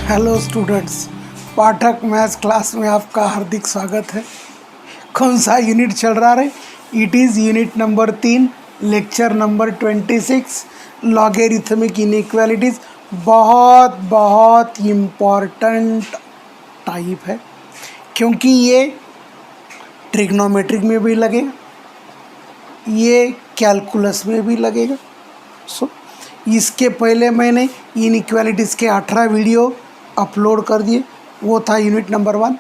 Hello students, पाठक maths class में आपका हार्दिक स्वागत है। कौन सा यूनिट चल रहा है? It is unit number 3, lecture number 26, logarithmic inequalities. बहुत बहुत इम्पॉर्टेंट टाइप है क्योंकि ये ट्रिग्नोमेट्रिक में भी लगेगा, ये कैलकुलस में भी लगेगा। इसके पहले मैंने इनइक्वालिटीज़ के 18 वीडियो अपलोड कर दिए। वो था unit number 1।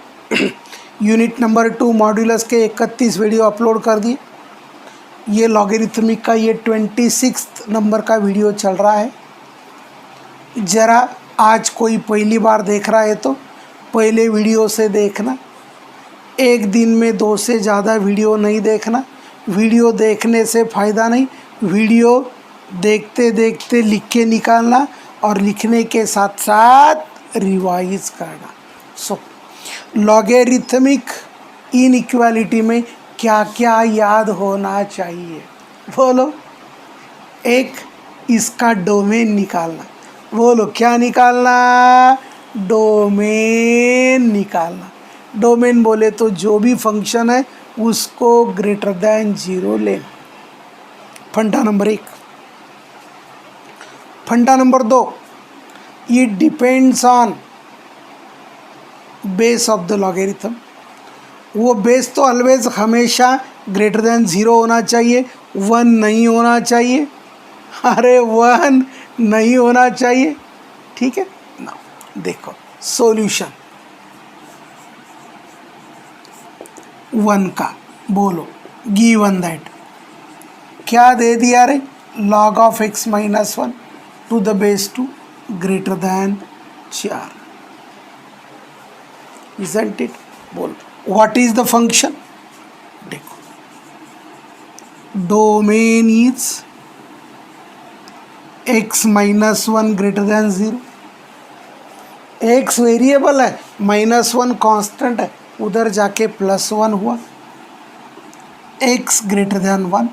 Unit number 2 modulus के 31 वीडियो अपलोड कर दिए। ये लॉगरिथमिक का ये 26 नंबर का वीडियो चल रहा है। ज़रा आज कोई पहली बार देख रहा है तो पहले वीडियो से देखना। एक दिन में 2 से ज़्यादा वीडियो नहीं देखना। वीडियो देखने से फ़ायदा नहीं, वीडियो देखते देखते लिख के निकालना और लिखने के साथ साथ रिवाइज करना। लॉगरिथमिक इनइक्वालिटी में क्या क्या याद होना चाहिए? बोलो। एक, इसका डोमेन निकालना। बोलो क्या निकालना? डोमेन निकालना। डोमेन बोले तो जो भी फंक्शन है उसको ग्रेटर देन 0 लेना। फंडा नंबर 1। फंडा number 2, it depends on base of the logarithm. वो बेस तो ऑलवेज हमेशा ग्रेटर देन 0 होना चाहिए, 1 नहीं होना चाहिए। अरे 1 नहीं होना चाहिए, ठीक है ना। देखो सॉल्यूशन 1 का बोलो, गिवन दैट क्या दे दिया रे? log of x minus 1 to the base 2 greater than 4, isn't it? बोल, what is the function? देखो, domain is x minus 1 greater than 0। x variable है, -1 कांस्टेंट है, उधर जाके +1 हुआ। x greater then 1,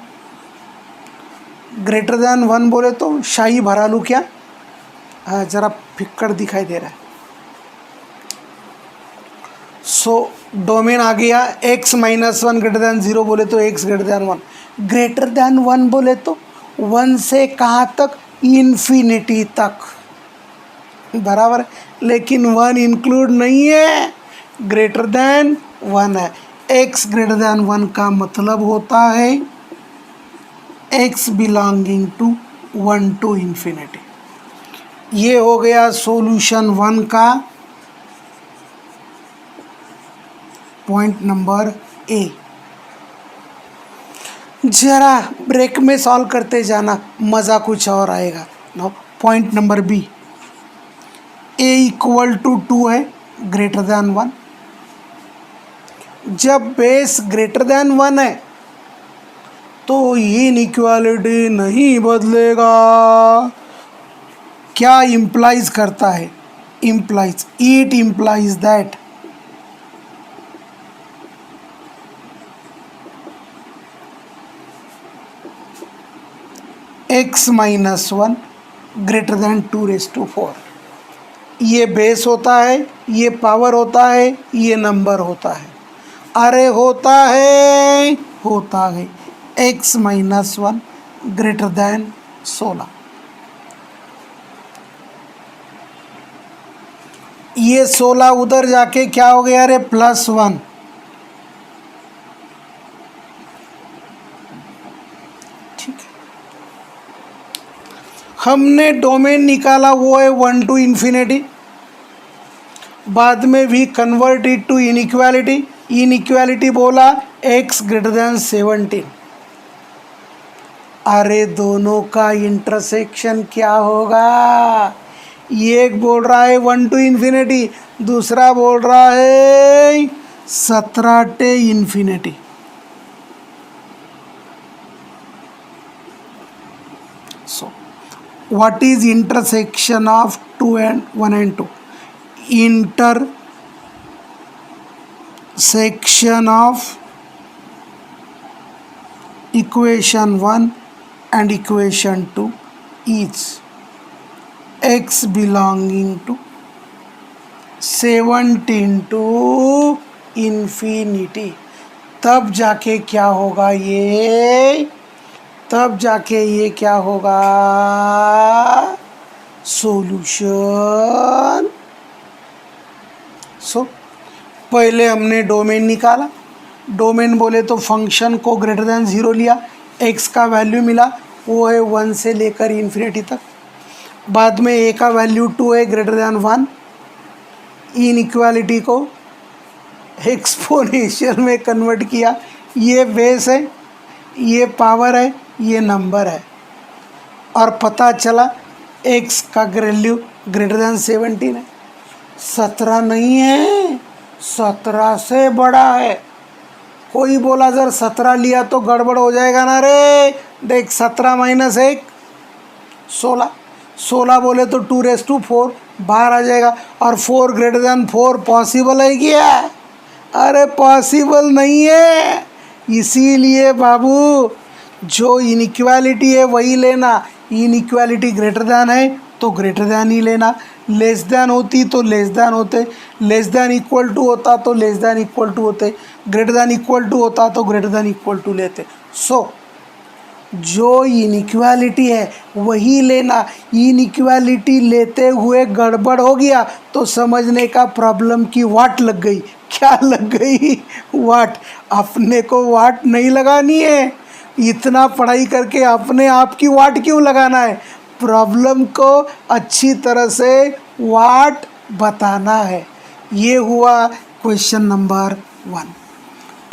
greater than 1 बोले तो शाही भरा लूँ क्या? हाँ, जरा फिक्कड़ दिखाई दे रहा है। डोमेन आ गया x -1 ग्रेटर देन 0 बोले तो x greater then 1। Greater than 1 बोले तो 1 से कहाँ तक? इन्फिनिटी तक, बराबर है। लेकिन 1 इंक्लूड नहीं है, ग्रेटर देन 1 है। x ग्रेटर देन 1 का मतलब होता है x belonging to 1 to infinity. ये हो गया सॉल्यूशन 1 का पॉइंट नंबर ए। जरा ब्रेक में सॉल्व करते जाना, मज़ा कुछ और आएगा ना। Point number B, a equal to 2 है, ग्रेटर देन 1। जब बेस ग्रेटर देन 1 है तो इनइक्वालिटी नहीं बदलेगा। क्या इम्प्लाइज करता है? Implies, it implies that x -1 greater than 2⁴। ये बेस होता है, ये पावर होता है, ये नंबर होता है। अरे होता है x -1 ग्रेटर देन 16। ये 16 उधर जाके क्या हो गया रे? +1। ठीक है, हमने डोमेन निकाला, वो है 1 to इन्फिनिटी। बाद में भी convert it to inequality. Inequality बोला x ग्रेटर देन 17। अरे दोनों का इंटरसेक्शन क्या होगा? एक बोल रहा है 1 to इन्फिनिटी, दूसरा बोल रहा है 17 to infinity. So what is intersection of 1 and 2? Intersection of equation 1 and equation 2 is x belonging to 17 to infinity, तब जाके क्या होगा ये, तब जाके ये क्या होगा, सॉल्यूशन। सो पहले हमने डोमेन निकाला, डोमेन बोले तो फंक्शन को ग्रेटर दैन 0 लिया, एक्स का वैल्यू मिला वो है 1 से लेकर इन्फिनिटी तक। बाद में ए का वैल्यू 2 है ग्रेटर दैन 1, इनइक्वालिटी को एक्सपोनेंशियल में कन्वर्ट किया, ये बेस है, ये पावर है, ये नंबर है, और पता चला एक्स का वैल्यू ग्रेटर दैन 17 है। 17 नहीं है, 17 से बड़ा है। कोई बोला सर 17 लिया तो गड़बड़ हो जाएगा ना रे, देख 17 माइनस 1 16, 16 बोले तो 2⁴ बाहर आ जाएगा, और 4 ग्रेटर दैन 4 पॉसिबल है क्या, अरे पॉसिबल नहीं है। इसीलिए बाबू जो इनइक्वालिटी है वही लेना, इनइक्वालिटी ग्रेटर दैन है तो ग्रेटर दैन ही लेना, लेस दैन होती तो लेस दैन होते, लेस दैन इक्वल टू होता तो लेस दैन इक्वल टू होते, ग्रेटर दैन इक्वल टू होता तो ग्रेटर दैन इक्वल टू लेते। सो जो इनइक्वालिटी है वही लेना, इनइक्वालिटी लेते हुए गड़बड़ हो गया तो समझने का प्रॉब्लम की वाट लग गई। क्या लग गई, वाट। अपने को वाट नहीं लगानी है, इतना पढ़ाई करके अपने आप की वाट क्यों लगाना है, प्रॉब्लम को अच्छी तरह से वाट बताना है। ये हुआ क्वेश्चन नंबर 1।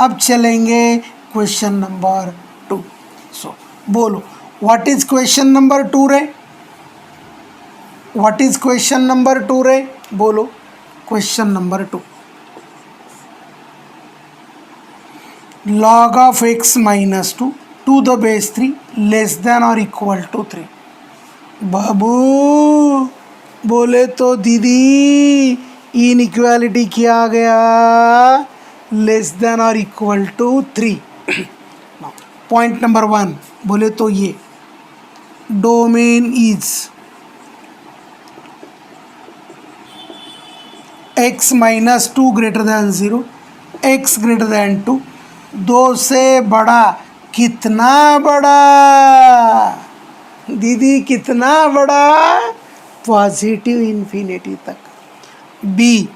अब चलेंगे क्वेश्चन नंबर 2। सो बोलो व्हाट इज क्वेश्चन नंबर 2 रे, व्हाट इज क्वेश्चन नंबर 2 रे, बोलो question number 2। log of x minus 2 to the base 3 less than or equal to 3। बाबू बोले तो दीदी इनइक्वालिटी क्या आ गया, लेस देन और इक्वल टू 3। पॉइंट नंबर 1 बोले तो ये domain is x minus 2 greater than 0, x greater than 2, 2 से बड़ा, कितना बड़ा दीदी, कितना बड़ा, पॉजिटिव इन्फिनिटी तक। B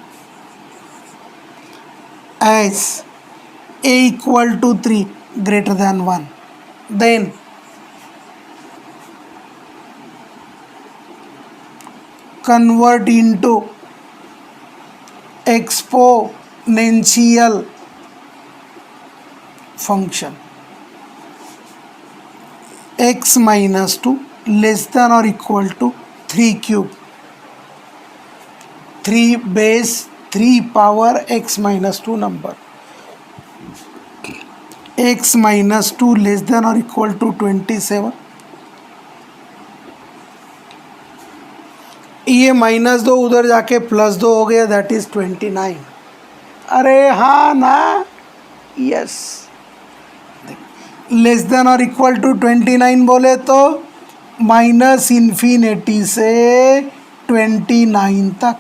as a equal to 3 greater than 1, then convert into exponential function x minus 2 less than और equal to 3 cube, 3 base 3 power x minus 2 number, x minus 2 less than और इक्वल टू 27, ये minus 2 उधर जाके plus 2 हो गया, that is 29। अरे हाँ ना, यस। लेस देन और इक्वल टू 29 बोले तो माइनस इन्फिनिटी से 29 तक।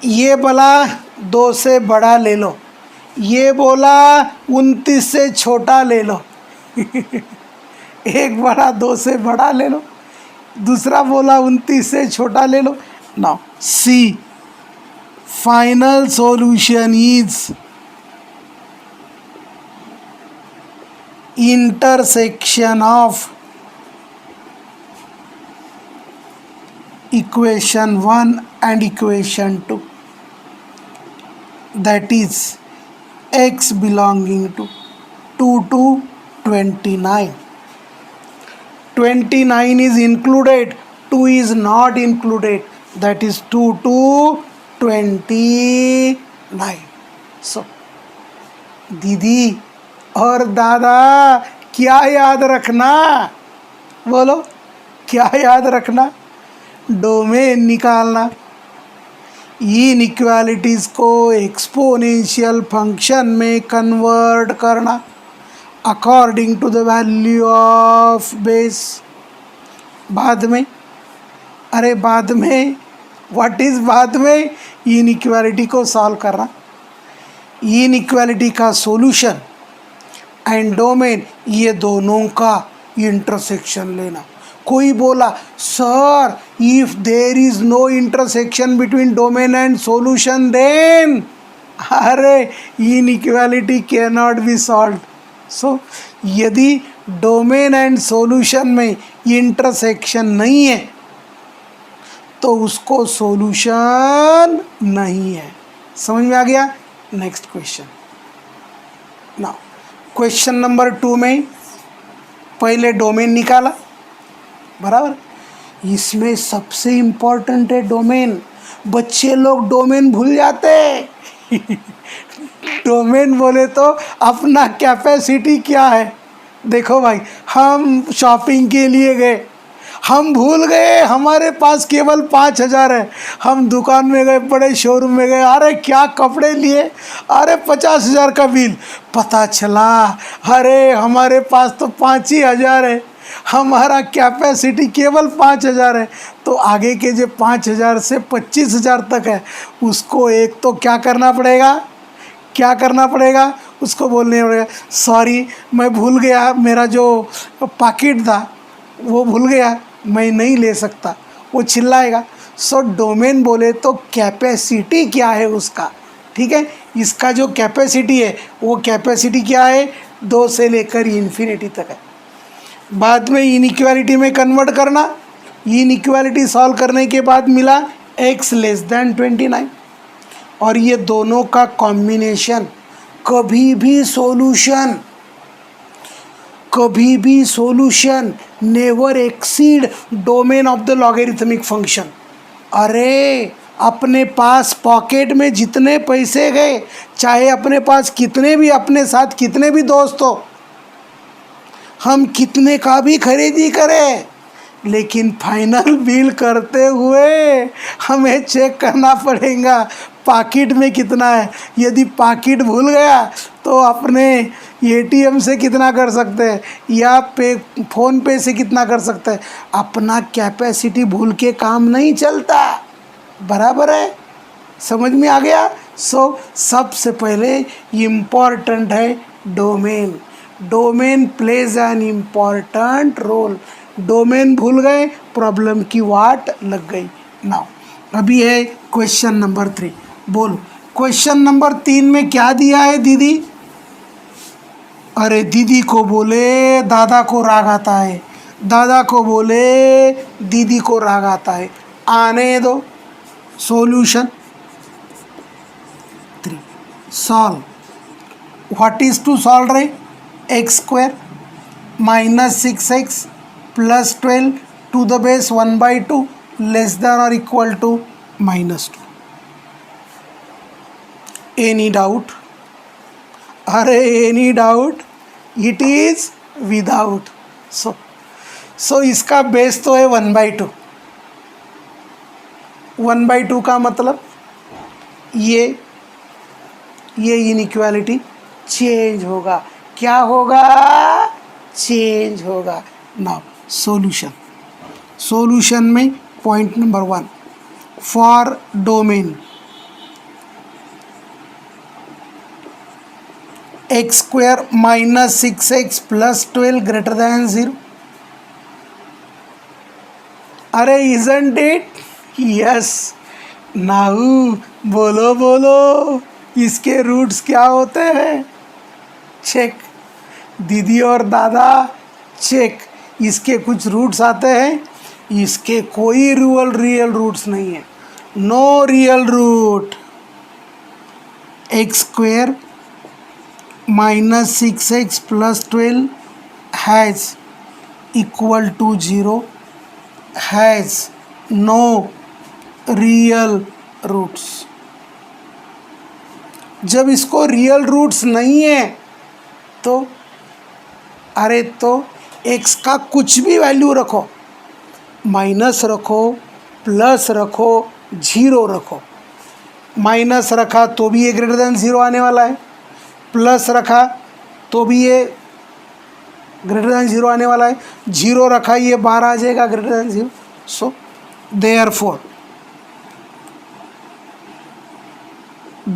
ये बोला 2 से बड़ा ले लो, ये बोला 29 से छोटा ले लो एक बड़ा 2 से बड़ा ले लो, दूसरा बोला 29 से छोटा ले लो। Now see final solution is intersection of equation 1 and equation 2, that is x belonging to 2 to 29, 29 is included, 2 is not included, that is 2 to 29। so दीदी और दादा क्या याद रखना, बोलो क्या याद रखना, डोमेन निकालना, इनइक्वालिटीज़ को एक्सपोनेंशियल फंक्शन में कन्वर्ट करना according to the value of base. बाद में अरे बाद में, व्हाट इज बाद में? इनइक्वालिटी को सॉल्व करना, इनइक्वालिटी का सॉल्यूशन एंड डोमेन, ये दोनों का इंटरसेक्शन लेना। कोई बोला sir if there is no intersection between domain and solution then, अरे inequality can not be solve. So यदि डोमेन एंड सॉल्यूशन में इंटरसेक्शन नहीं है तो उसको सॉल्यूशन नहीं है। समझ में आ गया? Next question. Now question number 2 में पहले डोमेन निकाला, बराबर। इसमें सबसे इम्पोर्टेंट है डोमेन। बच्चे लोग डोमेन भूल जाते डोमेन बोले तो अपना कैपेसिटी क्या है। देखो भाई, हम शॉपिंग के लिए गए, हम भूल गए हमारे पास केवल 5,000 है। हम दुकान में गए, बड़े शोरूम में गए, अरे क्या कपड़े लिए, अरे 50,000 का बिल। पता चला अरे हमारे पास तो 5,000 है, हमारा कैपेसिटी केवल 5,000 है। तो आगे के जो 5,000 से 25,000 तक है, उसको एक तो क्या करना पड़ेगा, क्या करना पड़ेगा, उसको बोलने पड़ेगा सॉरी मैं भूल गया, मेरा जो पैकेट था वो भूल गया, मैं नहीं ले सकता। वो चिल्लाएगा। सो डोमेन बोले तो कैपेसिटी क्या है उसका, ठीक है। इसका जो कैपेसिटी है वो कैपेसिटी क्या है, 2 से लेकर इन्फिनिटी तक है। बाद में इनइक्वालिटी में कन्वर्ट करना, इनइक्वालिटी सॉल्व करने के बाद मिला x लेस दैन 29, और ये दोनों का कॉम्बिनेशन कभी भी solution never exceed domain of the logarithmic function. अरे अपने पास पॉकेट में जितने पैसे गए, चाहे अपने पास कितने भी, अपने साथ कितने भी दोस्त हो, हम कितने का भी खरीदी करें, लेकिन फाइनल बिल करते हुए हमें चेक करना पड़ेगा पाकिट में कितना है। यदि पाकिट भूल गया तो अपने एटीएम से कितना कर सकते हैं या फ़ोन पे से कितना कर सकते हैं। अपना कैपेसिटी भूल के काम नहीं चलता, बराबर है। समझ में आ गया? सो सबसे पहले इम्पॉर्टेंट है domain. Domain plays an important role. Domain भूल गए, प्रॉब्लम की वाट लग गई। नाउ अभी है क्वेश्चन नंबर 3। बोलो क्वेश्चन नंबर 3 में क्या दिया है दीदी? अरे दीदी को बोले दादा को राग आता है, दादा को बोले दीदी को राग आता है। आने दो solution. 3 solve. What is to solve रे? x² minus 6x plus 12 to the base 1/2 less than और इक्वल टू -2। Any doubt? अरे any doubt? It is without. So इसका बेस तो है 1/2। 1/2 का मतलब ये इनइक्वालिटी चेंज होगा। क्या होगा? चेंज होगा। नाउ सॉल्यूशन में point number 1 for domain x² minus 6x plus 12 greater than 0। अरे इजंट इट? यस। नाउ बोलो बोलो, इसके रूट्स क्या होते हैं? चेक। दीदी और दादा चेक। इसके कुछ रूट्स आते हैं, इसके कोई रियल रूट्स नहीं है। No real root. x² minus 6x plus 12 has equal to 0 has no real roots. जब इसको रियल रूट्स नहीं है तो अरे तो x का कुछ भी वैल्यू रखो, माइनस रखो, प्लस रखो, 0 रखो। माइनस रखा तो भी ये ग्रेटर देन 0 आने वाला है, प्लस रखा तो भी ये ग्रेटर देन 0 आने वाला है, 0 रखा ये 12 आ जाएगा greater than 0। So Therefore,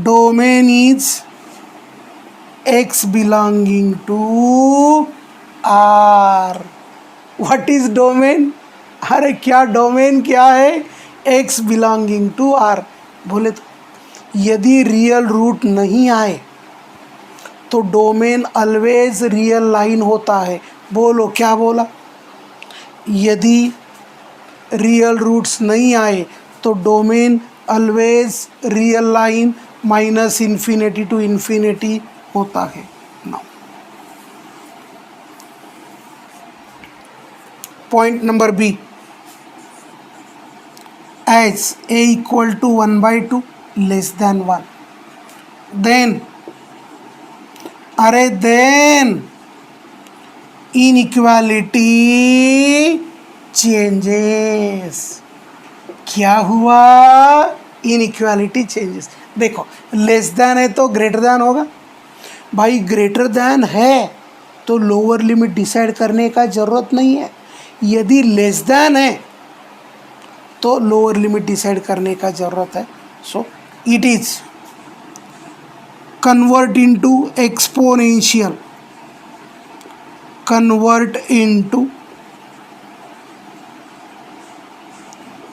domain is x belonging to R. What is domain? अरे क्या डोमेन क्या है? x belonging to R. बोले तो यदि रियल रूट नहीं आए तो डोमेन ऑलवेज रियल लाइन होता है. बोलो क्या बोला? यदि रियल रूट्स नहीं आए तो domain always real line minus infinity to infinity होता है. Now point number B, as a equal to 1/2 less than 1, then inequality changes. क्या हुआ? inequality changes. देखो लेस देन है तो ग्रेटर देन होगा. भाई ग्रेटर देन है तो लोअर लिमिट डिसाइड करने का ज़रूरत नहीं है. यदि लेस देन है तो लोअर लिमिट डिसाइड करने का ज़रूरत है. So it is convert into exponential, convert into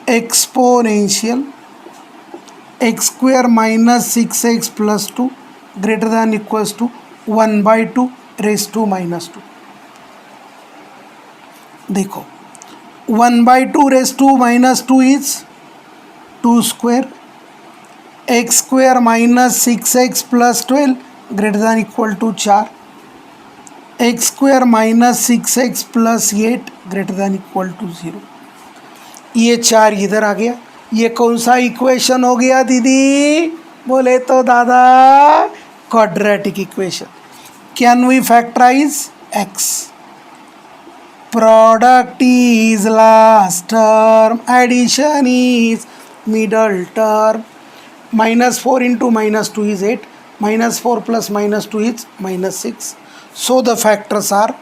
exponential x square minus 6x plus 2 greater than equals to 1/2 raise to minus 2. देखो 1/2 raise to minus 2 is 2 square, x square minus 6x plus 12 greater than equal to 4, x square minus 6x plus 8 greater than equal to 0. ये 4 इधर आ गया. ये कौन सा equation हो गया दीदी? बोले तो दादा quadratic equation. Can we factorise x? Product is last term, addition is middle term. -4 into -2 is 8, -4 plus -2 is -6. So the factors are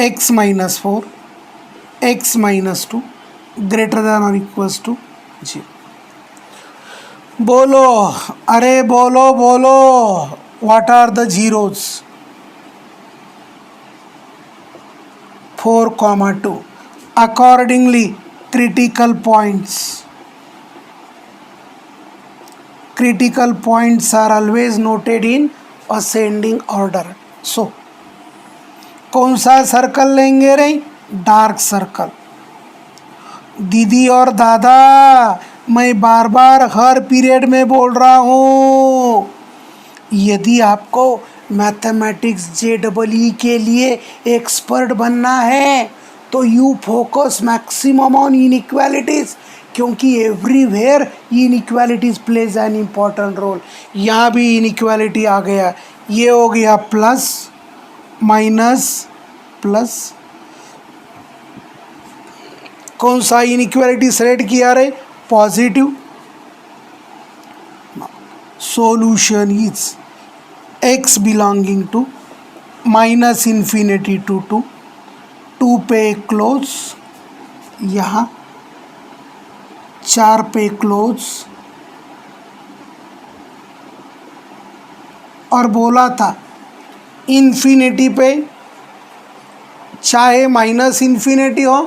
x minus 4, x minus 2 greater than or equals to 0. बोलो, अरे बोलो बोलो, what are the zeros? 4, 2. Accordingly, critical points are always noted in ascending order. So कौन सा circle लेंगे रे? Dark circle. दीदी और दादा मैं बार बार हर पीरियड में बोल रहा हूँ, यदि आपको मैथमेटिक्स JEE के लिए एक्सपर्ट बनना है तो you focus maximum on inequalities, क्योंकि everywhere inequalities plays an important role. यहाँ भी इनइक्वालिटी आ गया. ये हो गया प्लस माइनस प्लस. कौन सा इनइक्वालिटी सेलेक्ट किया रे? Positive. Solution is x belonging to minus infinity to 2 पे क्लोज, यहाँ 4 पे क्लोज, और बोला था इन्फिनिटी पे चाहे माइनस इन्फिनिटी हो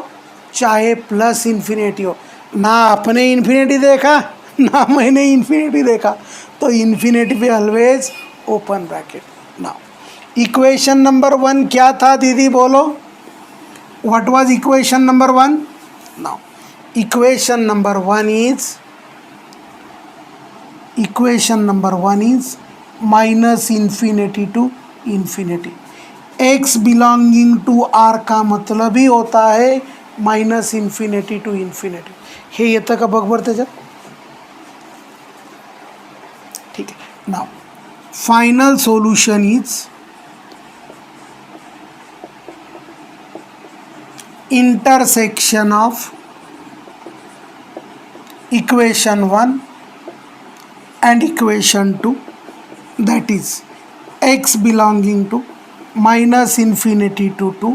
चाहे प्लस इन्फिनिटी हो. ना आपने इन्फिनिटी देखा ना मैंने इन्फिनिटी देखा, तो इन्फिनिटी पे always open bracket. Now equation number 1 क्या था दीदी? बोलो, what was equation number 1? Now equation number 1 is minus infinity to infinity. X belonging to R का मतलब ही होता है माइनस इन्फिनिटी टू इन्फिनिटी. हे येतं का बघ बरं त्याच्यात? ठीक आहे. Now final solution is intersection of equation 1 and equation 2, that is x belonging to minus infinity to 2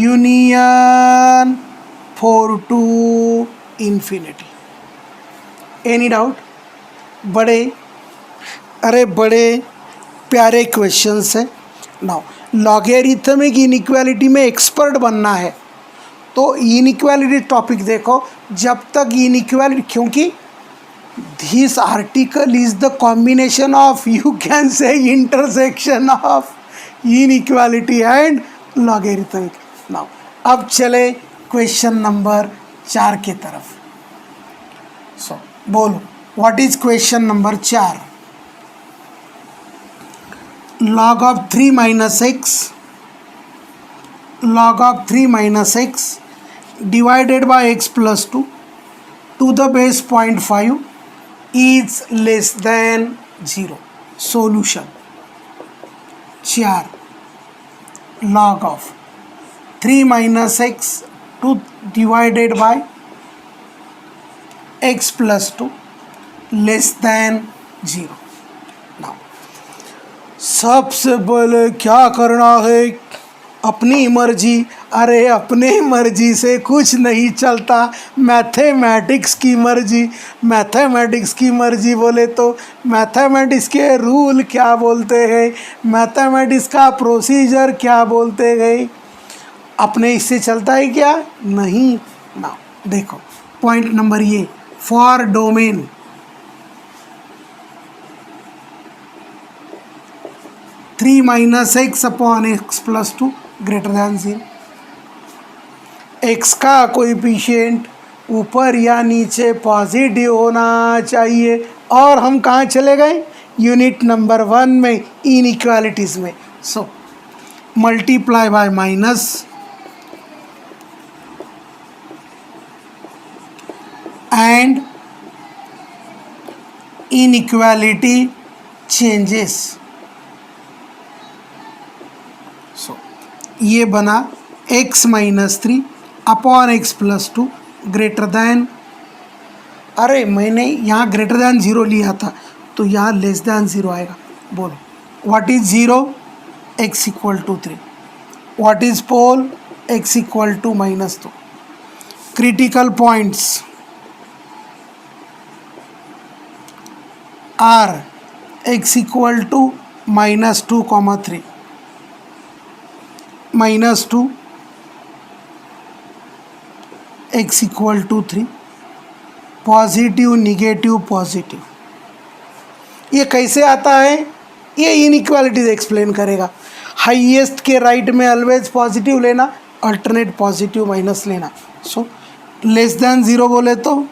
union 4 to infinity. Any doubt? बड़े प्यारे क्वेश्चंस हैं. नाउ लॉगरिथमिक इनइक्वालिटी में एक्सपर्ट बनना है तो इनइक्वालिटी टॉपिक देखो. जब तक इनइक्वालिटी, क्योंकि this article is the combination of, you can say intersection of inequality and logarithmic. Now अब चले क्वेश्चन नंबर 4 की तरफ. सो बोलो, what is question number 4? log of 3 minus x divided by x plus 2 to the base 0.5 is less than 0. Solution. 4. Log of 3 minus x divided by x plus 2 less than 0. Now सबसे पहले क्या करना है? अपनी मर्जी. अरे अपने मर्जी से कुछ नहीं चलता. मैथमेटिक्स की मर्जी बोले तो मैथमेटिक्स के रूल क्या बोलते हैं, मैथमेटिक्स का प्रोसीजर क्या बोलते हैं. अपने इससे चलता है क्या? नहीं ना. देखो पॉइंट नंबर ये, for domain 3 minus x upon x plus 2 greater than 0. x का कोएफिशिएंट ऊपर या नीचे पॉजिटिव होना चाहिए. और हम कहाँ चले गए? यूनिट नंबर 1 में, इनइक्वालिटीज़ में. So multiply by minus and inequality changes. ये बना x minus 3 upon x plus 2 greater then, अरे मैंने यहाँ ग्रेटर दैन 0 लिया था तो यहाँ लेस दैन 0 आएगा. बोलो what is 0? x equal to 3. What is pole? x equal to -2. Critical points are x equal to -2, 3 -2 x equal to 3, positive negative positive. ये कैसे आता है? ये इनइक्वालिटीज एक्सप्लेन करेगा. हाईएस्ट के राइट में ऑलवेज पॉजिटिव लेना, अल्टरनेट पॉजिटिव माइनस लेना. सो लेस दैन 0 बोले तो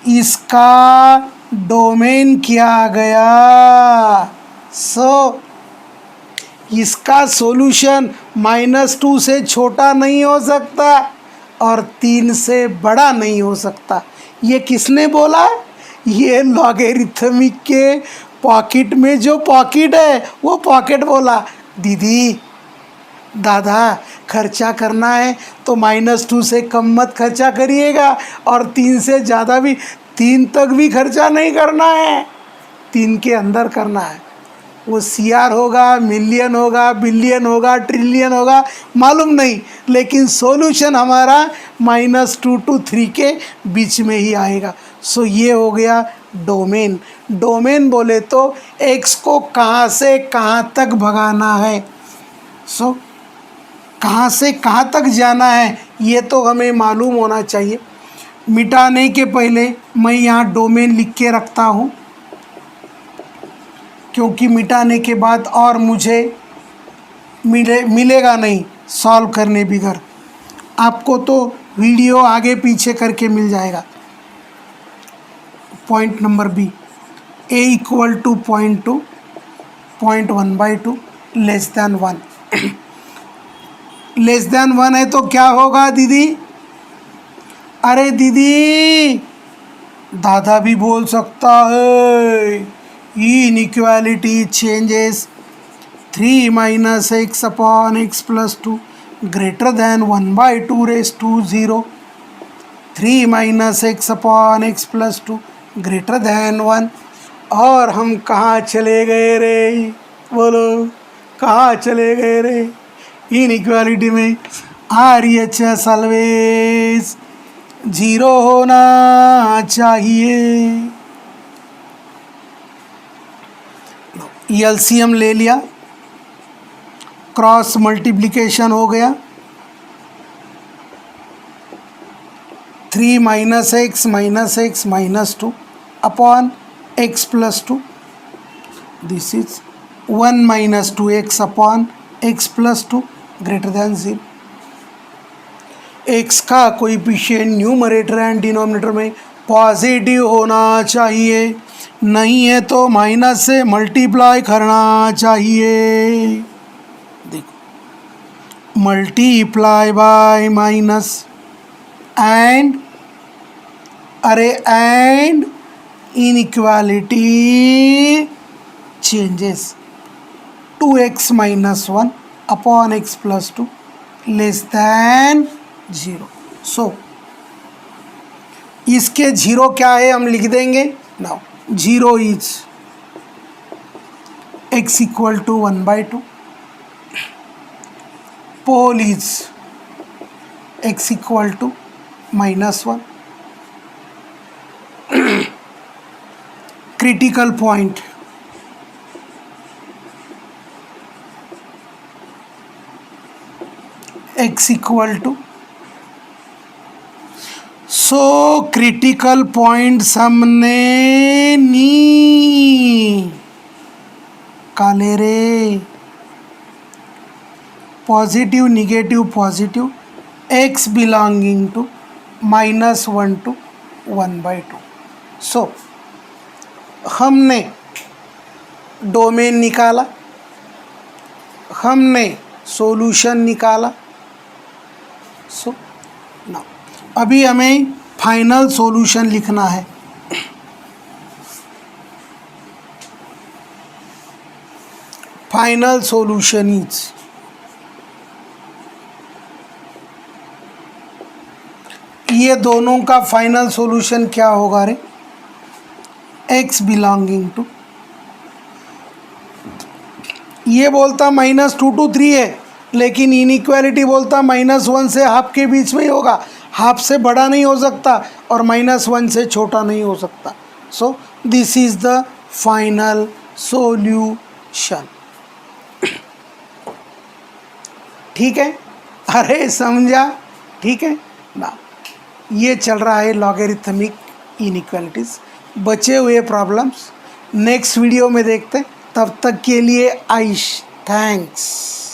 इसका डोमेन क्या आ गया? सो इसका सॉल्यूशन -2 से छोटा नहीं हो सकता और 3 से बड़ा नहीं हो सकता. ये किसने बोला? ये लॉगरिथमिक के पॉकेट में जो पॉकेट है वो पॉकेट बोला. दीदी दादा खर्चा करना है तो -2 से कम मत खर्चा करिएगा और 3 से ज़्यादा भी, 3 तक भी खर्चा नहीं करना है, 3 के अंदर करना है. वो CR होगा, मिलियन होगा, बिलियन होगा, ट्रिलियन होगा, मालूम नहीं, लेकिन सॉल्यूशन हमारा -2 to 3 के बीच में ही आएगा. सो ये हो गया डोमेन. डोमेन बोले तो x को कहाँ से कहाँ तक भगाना है. सो कहाँ से कहाँ तक जाना है ये तो हमें मालूम होना चाहिए. मिटाने के पहले मैं यहाँ डोमेन लिख के रखता हूँ, क्योंकि मिटाने के बाद और मुझे मिलेगा नहीं सॉल्व करने बिगर. आपको तो वीडियो आगे पीछे करके मिल जाएगा. Point number B, a equal to 0.2, 0.1/2 less than 1. Less than 1 है तो क्या होगा दीदी? अरे दीदी दादा भी बोल सकता है. Inequality changes 3 minus x upon x plus 2 greater than 1/2 raised to 0. 3 minus x upon x plus 2 greater than 1. और हम कहाँ चले गए रे? बोलो कहाँ चले गए रे? इनइक्वालिटी में RHS ऑलवेज 0 होना चाहिए। एलसीएम ले लिया, क्रॉस मल्टीप्लिकेशन हो गया, 3 - x - 2 upon x + 2, this is 1 - 2x upon x + 2 greater than 0। x का कोएफिशिएंट न्यूमरेटर एंड डिनोमिनेटर में पॉजिटिव होना चाहिए, नहीं है तो माइनस से मल्टीप्लाई करना चाहिए। देखो, multiply by minus and inequality changes 2x - 1 upon x + 2 less than 0। So इसके 0 क्या है हम लिख देंगे now. 0 is x = 1/2, pole is x = -1, critical point x = so critical point हमने नी काले रे, positive negative positive, x belonging to -1 to 1/2। So हमने डोमेन निकाला, हमने सॉल्यूशन निकाला। सो नाउ अभी हमें फाइनल सॉल्यूशन लिखना है। फाइनल सॉल्यूशन इज ये दोनों का फाइनल सॉल्यूशन क्या होगा रे? x बिलोंगिंग टू, ये बोलता -2 to 3 है, लेकिन इनइक्वालिटी बोलता -1 से हाफ के बीच में ही होगा, हाफ से बड़ा नहीं हो सकता और -1 से छोटा नहीं हो सकता। So this is the final solution. ठीक है, अरे समझा? ठीक है ना, ये चल रहा है लॉगरिथमिक इनइक्वालिटीज। बचे हुए प्रॉब्लम्स नेक्स्ट वीडियो में देखते हैं, तब तक के लिए आइश थैंक्स।